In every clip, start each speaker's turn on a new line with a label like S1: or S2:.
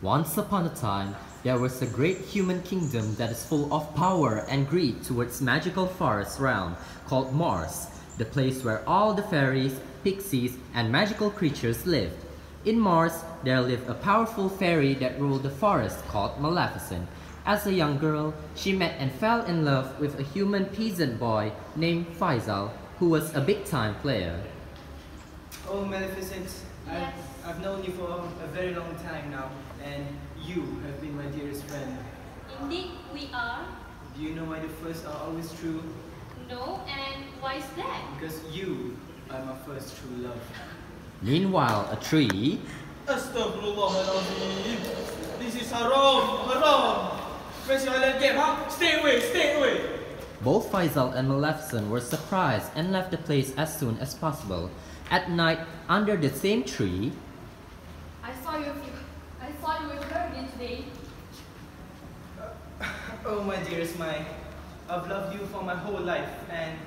S1: Once upon a time, there was a great human kingdom that is full of power and greed towards magical forest realm called Mars, the place where all the fairies, pixies, and magical creatures lived. In Mars, there lived a powerful fairy that ruled the forest called Maleficent. As a young girl, she met and fell in love with a human peasant boy named Faisal, who was a big-time player.
S2: Oh, Maleficent,
S3: Yes.
S2: I've known you for a very long time now, and you have been my dearest friend.
S3: Indeed, we are.
S2: Do you know why the first are always true?
S3: No, and why is that?
S2: Because you are my first true love.
S1: Meanwhile, a tree,
S4: Astaghfirullahaladzim. This is haram, haram. Where's your island game, huh? Stay away, stay away.
S1: both Faisal and Maleficent were surprised and left the place as soon as possible. At night, under the same tree,
S5: I saw you with her again today.
S2: Oh, my dearest Mai, I've loved you for my whole life, and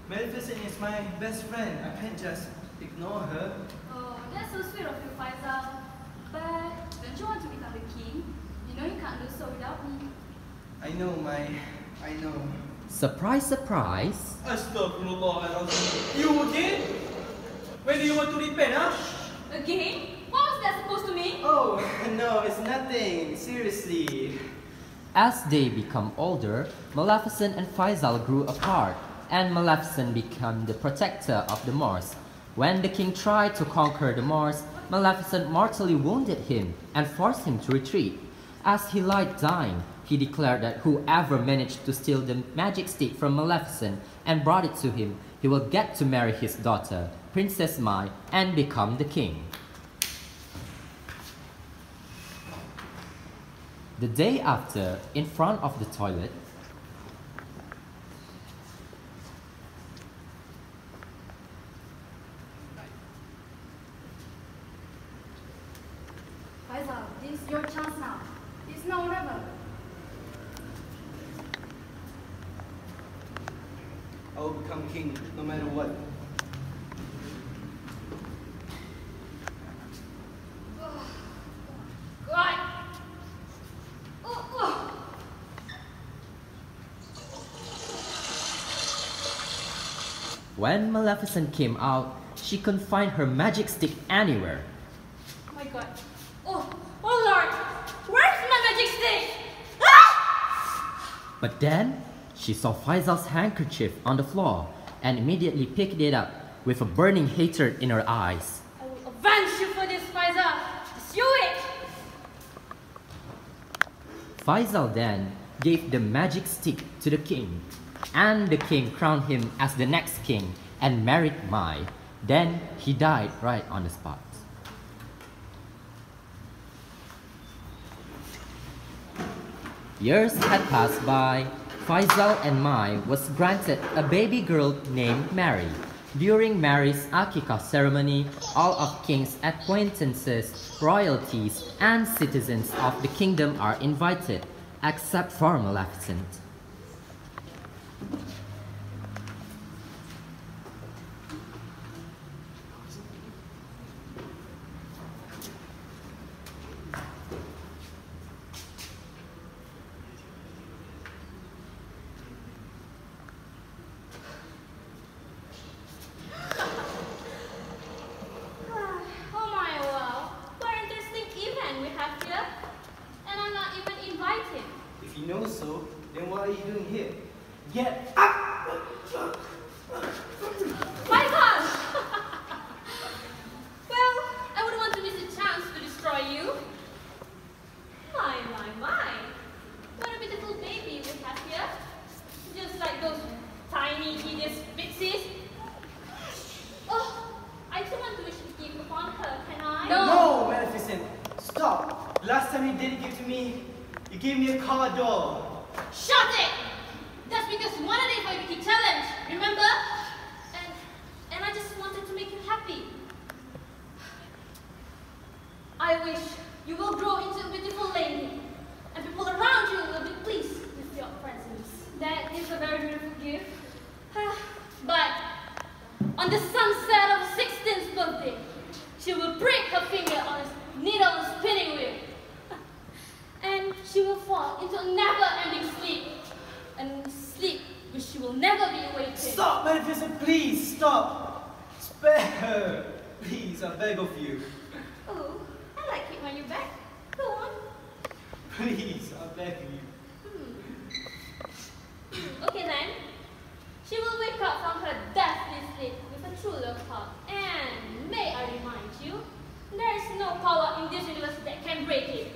S2: Maleficent is my best friend. I can't just ignore her.
S5: Oh, that's so sweet of you, Faisal. But don't you want to become the king? You know you can't do so without me.
S2: I know, Mai. I know.
S1: surprise, surprise,
S4: Astaghfirullahaladzim. You again? When do you want to repent, huh?
S5: Again? What was that supposed to mean?
S2: Oh, no, it's nothing. Seriously.
S1: as they become older, Maleficent and Faisal grew apart, and Maleficent became the protector of the Moors. When the king tried to conquer the Moors, Maleficent mortally wounded him and forced him to retreat. As he lay dying, he declared that whoever managed to steal the magic stick from Maleficent and brought it to him, he will get to marry his daughter, Princess Mai, and become the king. The day after, in front of the toilet,
S5: Faisal, this is your chance now. It's now or never.
S2: I will become king no matter what.
S5: God! Oh.
S1: when Maleficent came out, she couldn't find her magic stick anywhere.
S5: Oh my God. Oh Lord! Where's my magic stick? Ah!
S1: But then, she saw Faisal's handkerchief on the floor and immediately picked it up with a burning hatred in her eyes.
S5: I will avenge you for this, Faisal. Just you it.
S1: Faisal then gave the magic stick to the king, and the king crowned him as the next king and married Mai. Then he died right on the spot. Years had passed by. Faisal and Mai was granted a baby girl named Mary. During Mary's Akikah ceremony, all of king's acquaintances, royalties, and citizens of the kingdom are invited, except for Maleficent.
S3: Oh my, wow. What an interesting event we have here. And I'm not even invited.
S2: If you know so, then what are you doing here? Get up!
S3: My God! Well, I wouldn't want to miss a chance to destroy you. My. What a beautiful baby we have here. Just like those tiny, hideous pixies. Oh, I too want to wish to give upon her, can I?
S2: No, Maleficent! Stop! Last time you did it give to me, you gave me a car door.
S3: Shut it! That's because you wanted it for your big challenge, remember? And I just wanted to make you happy. I wish you will grow into a beautiful lady, and people around you will be pleased with your presence.
S5: That is a very beautiful gift.
S3: But on the sunset of 16th birthday, she will break her finger on a needle spinning wheel.
S2: Please stop. Spare her. Please, I beg of you.
S3: Oh, I like it when you beg. Go on.
S2: Please, I beg you.
S3: Okay then. She will wake up from her deathly sleep with a true love heart. And may I remind you, there is no power in this universe that can break it.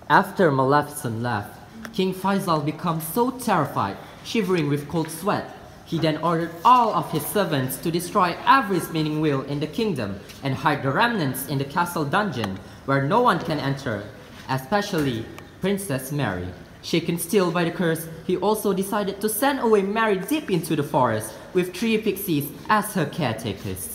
S1: After Maleficent left, King Faisal becomes so terrified, shivering with cold sweat. He then ordered all of his servants to destroy every spinning wheel in the kingdom and hide the remnants in the castle dungeon where no one can enter, especially Princess Mary. Shaken still by the curse, he also decided to send away Mary deep into the forest with 3 pixies as her caretakers.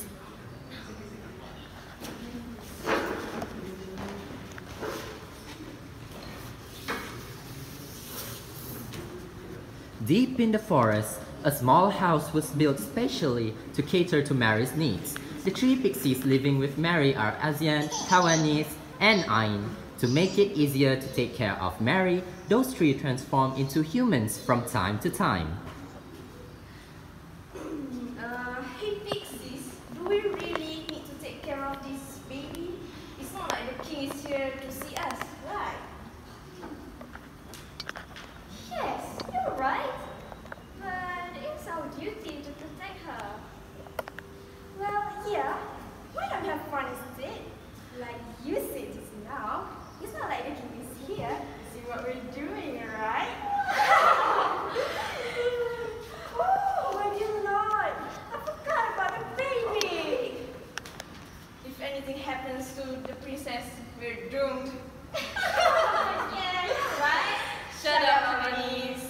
S1: Deep in the forest, a small house was built specially to cater to Mary's needs. The 3 pixies living with Mary are Asian, Taiwanese, and Ain. To make it easier to take care of Mary, those 3 transform into humans from time to time.
S5: Hey Pixies, do we really need to take care of this baby? It's not like the king is here to see us, right? Yes, you're right. But it's our duty to protect her. Well, yeah. Why not have fun instead? Like you said just now, it's not like the king is here to see what we're doing, right? Oh, my dear Lord, I forgot about the baby. If anything happens to the princess, we're doomed. Yeah, right? Shut up, Harmonies.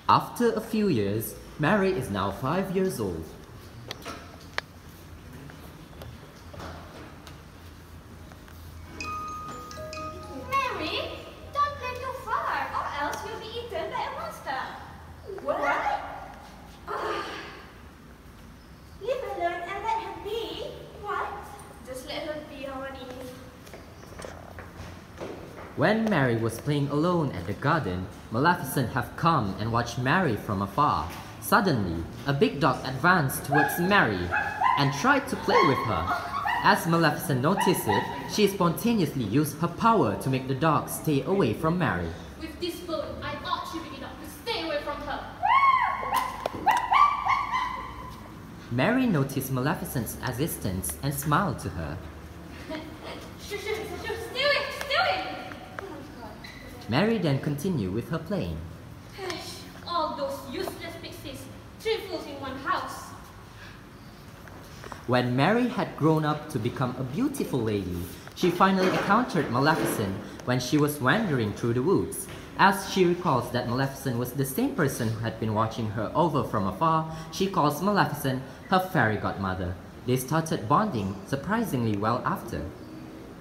S1: After a few years, Mary is now 5 years old.
S3: Mary, don't play too far, or else you'll be eaten by a monster.
S5: What? Leave her alone and let her be. What? Just let her be, Harmonies.
S1: When Mary was playing alone at the garden, Maleficent have come and watched Mary from afar. Suddenly, a big dog advanced towards Mary and tried to play with her. As Maleficent noticed it, she spontaneously used her power to make the dog stay away from Mary.
S3: With this bone, I ought you big enough to stay away from her.
S1: Mary noticed Maleficent's existence and smiled to her.
S3: Stay away, stay away.
S1: Mary then continued with her playing.
S3: All those useless pixies, 3 fools in one house.
S1: When Mary had grown up to become a beautiful lady, she finally encountered Maleficent when she was wandering through the woods. As she recalls that Maleficent was the same person who had been watching her over from afar, she calls Maleficent her fairy godmother. They started bonding surprisingly well after.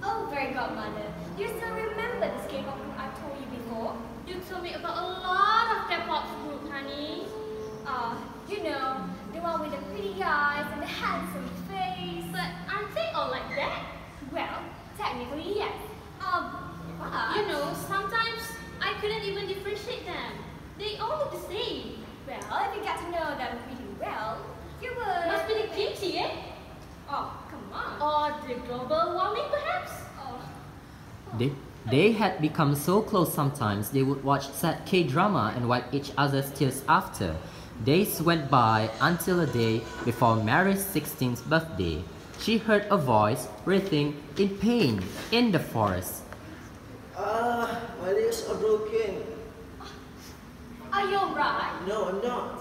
S5: Oh, fairy godmother, you still remember this K-pop group I told you before?
S3: You told me about a lot of K-pop group, honey.
S5: You know, the one with the pretty eyes and the handsome face.
S3: But aren't they all like that?
S5: Well, technically yes. But
S3: You know, sometimes I couldn't even differentiate them. They all look the same.
S5: well, if you get to know them pretty well, you would.
S3: Must be the kimchi, eh?
S5: Oh, come on.
S3: Or the global warming, perhaps?
S5: Oh.
S1: They had become so close sometimes they would watch sad K-drama and wipe each other's tears after. Days went by until a day before Mary's 16th birthday. She heard a voice breathing in pain in the forest.
S2: My legs are broken.
S5: Are you alright?
S2: No, I'm not.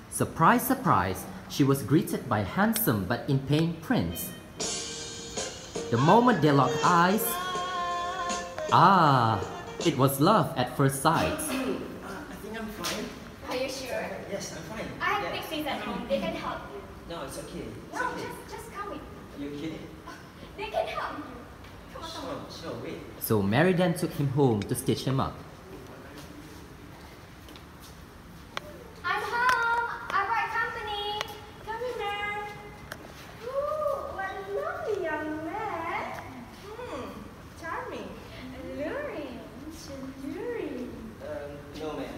S1: Surprise, surprise, she was greeted by a handsome but in pain prince. The moment they locked eyes, it was love at first sight.
S2: I think I'm fine.
S5: Are you sure?
S2: Yes, I'm fine.
S5: I have
S2: Yes.
S5: pixies at home. They can help you.
S2: No, it's okay. It's
S5: No,
S2: okay.
S5: just come with me.
S2: Are you kidding?
S5: They can help you. Come on, come on.
S2: Sure, wait.
S1: So Mary then took him home to stitch him up.
S5: I'm home. I brought company. Come in there. Ooh, what a lovely young man. Charming. Alluring. Alluring.
S2: No, man.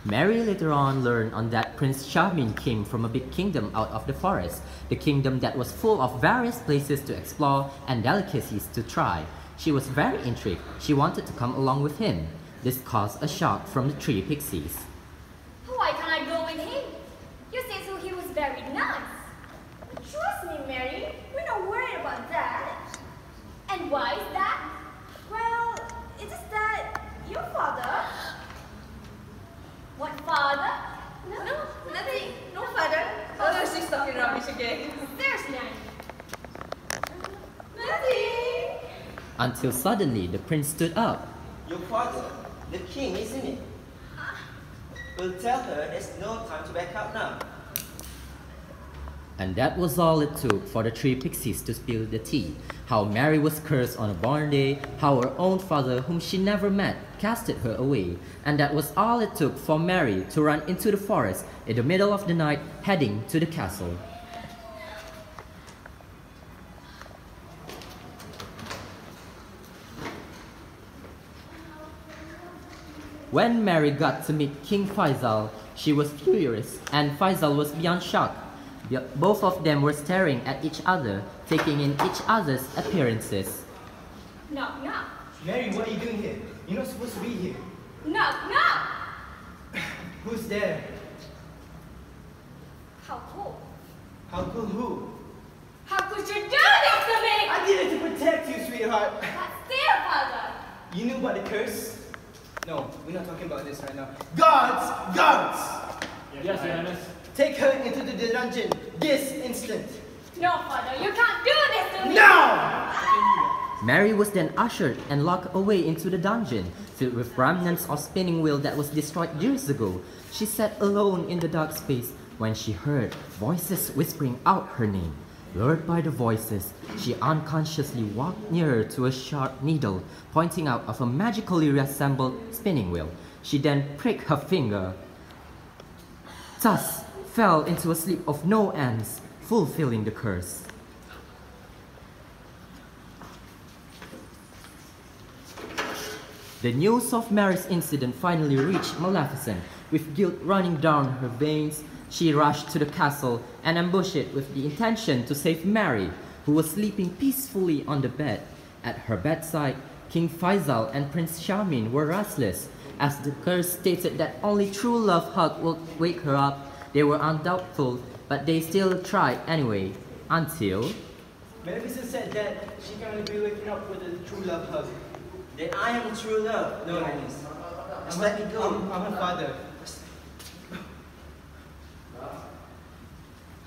S1: Mary later on learned on that Prince Charming came from a big kingdom out of the forest, the kingdom that was full of various places to explore and delicacies to try. She was very intrigued. She wanted to come along with him. This caused a shock from the three pixies.
S5: Why can't I go with him? You said so he was very nice. Trust me, Mary. We're not worried about that. And why is that? Well, it's just that your father... What father? No, nothing. No father.
S6: Oh, she's talking rubbish again.
S5: There's none. Nothing.
S1: Until suddenly the prince stood up.
S7: Your father, the king, isn't it? We'll tell her there's no time to back up now.
S1: And that was all it took for the three pixies to spill the tea. How Mary was cursed on a born day, how her own father, whom she never met, casted her away. And that was all it took for Mary to run into the forest in the middle of the night, heading to the castle. When Mary got to meet King Faisal, she was furious, and Faisal was beyond shock. Both of them were staring at each other, taking in each other's appearances.
S5: Knock, knock.
S2: Mary, what are you doing here? You're not supposed to be here.
S5: Knock, knock.
S2: Who's there?
S5: How cool.
S2: How cool who?
S5: How could you do this to me?
S2: I did it to protect you, sweetheart.
S5: But still, father.
S2: You knew about the curse? No, we're not talking about this right now. Guards! Guards!
S4: Yes, Your Highness.
S2: Take her into the dungeon this instant.
S5: No, father, you can't do this to me.
S2: Now!
S1: Mary was then ushered and locked away into the dungeon, filled with remnants of spinning wheel that was destroyed years ago. She sat alone in the dark space when she heard voices whispering out her name. Lured by the voices, she unconsciously walked nearer to a sharp needle pointing out of a magically reassembled spinning wheel. She then pricked her finger, thus fell into a sleep of no ends, fulfilling the curse. The news of Mary's incident finally reached Maleficent. With guilt running down her veins, she rushed to the castle and ambushed it with the intention to save Mary, who was sleeping peacefully on the bed. At her bedside, King Faisal and Prince Charming were restless. As the curse stated that only true love hug would wake her up, they were undoubtful, but they still tried anyway, until...
S2: Maleficent said that she can only be waking up with a true love hug.
S7: Then I am true love.
S2: No, Highness.
S7: Just let me go.
S2: I'm her father.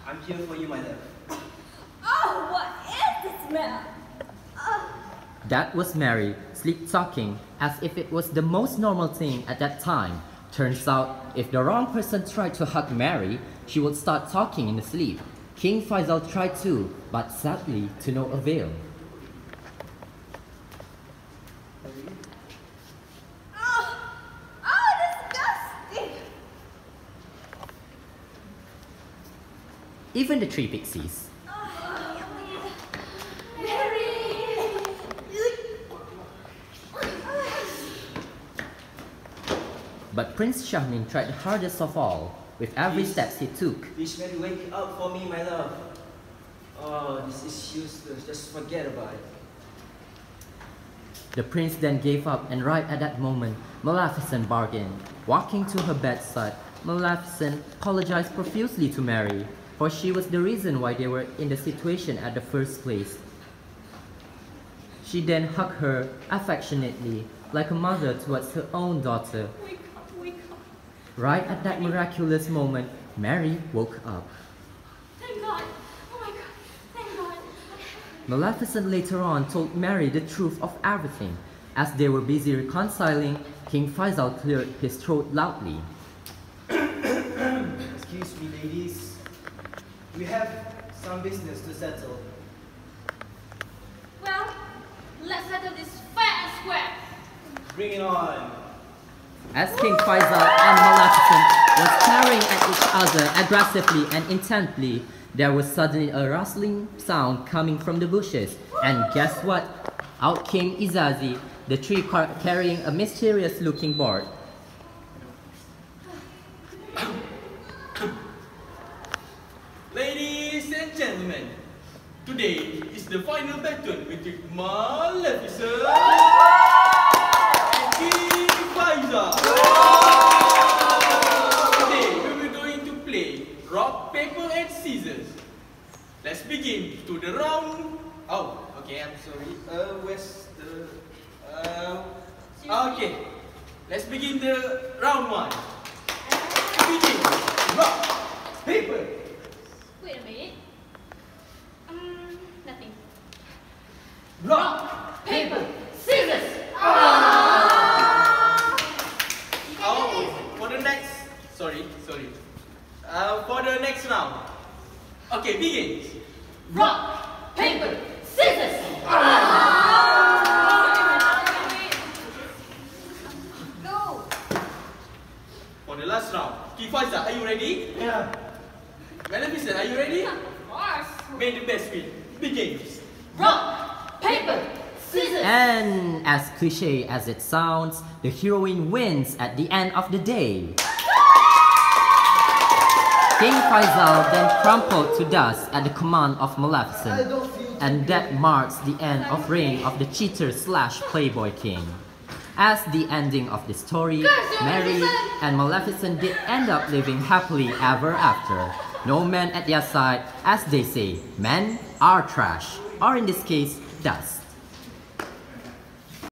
S7: I'm here for you, my love.
S5: Oh, what is this smell? Oh.
S1: That was Mary, sleep-talking, as if it was the most normal thing at that time. Turns out, if the wrong person tried to hug Mary, she would start talking in the sleep. King Faisal tried too, but sadly to no avail.
S5: Disgusting!
S1: Even the three pixies.
S5: Mary!
S7: But Prince Charming tried hardest of all, with every step he took.
S2: Please, Mary, wake up for me, my love. Oh, this is useless. Just forget about it.
S7: The prince then gave up, and right at that moment, Maleficent bargained. Walking to her bedside, Maleficent apologized profusely to Mary, for she was the reason why they were in the situation at the first place. She then hugged her affectionately, like a mother towards her own daughter.
S3: Wake up.
S7: Right at that miraculous moment, Mary woke up.
S3: Thank God. Oh my God. Thank God.
S7: Maleficent later on told Mary the truth of everything. As they were busy reconciling, King Faisal cleared his throat loudly.
S2: Excuse me, ladies. We have some business to settle.
S3: Well, let's settle this fair and square.
S2: Bring it on.
S7: As King Faisal and Maleficent were staring at each other aggressively and intently, there was suddenly a rustling sound coming from the bushes. And guess what? Out came Izazi, the tree carrying a mysterious-looking board.
S4: Maleficent and King Faisal. Today we will going to play rock, paper and scissors. Let's begin to the round. Oh, okay, I'm sorry. Where's the okay. Let's begin the round one. Begin. Rock, paper.
S3: Wait a minute. Nothing.
S4: Rock,
S3: Paper, scissors.
S4: Oh, for the next. Sorry. For the next round. Okay, begin.
S3: Rock, paper, scissors.
S5: Go.
S4: For the last round. King Faisal, are you ready?
S2: Yeah.
S4: Maleficent, are you ready?
S3: Of course.
S4: May the best win. Begin.
S3: Rock, paper, scissors.
S1: And as cliche as it sounds, the heroine wins at the end of the day. King Faisal then crumpled to dust at the command of Maleficent, and that marks the end of reign of the cheater slash playboy king. As the ending of the story, Mary and Maleficent did end up living happily ever after. No man at their side, as they say, men are trash, or in this case, dust.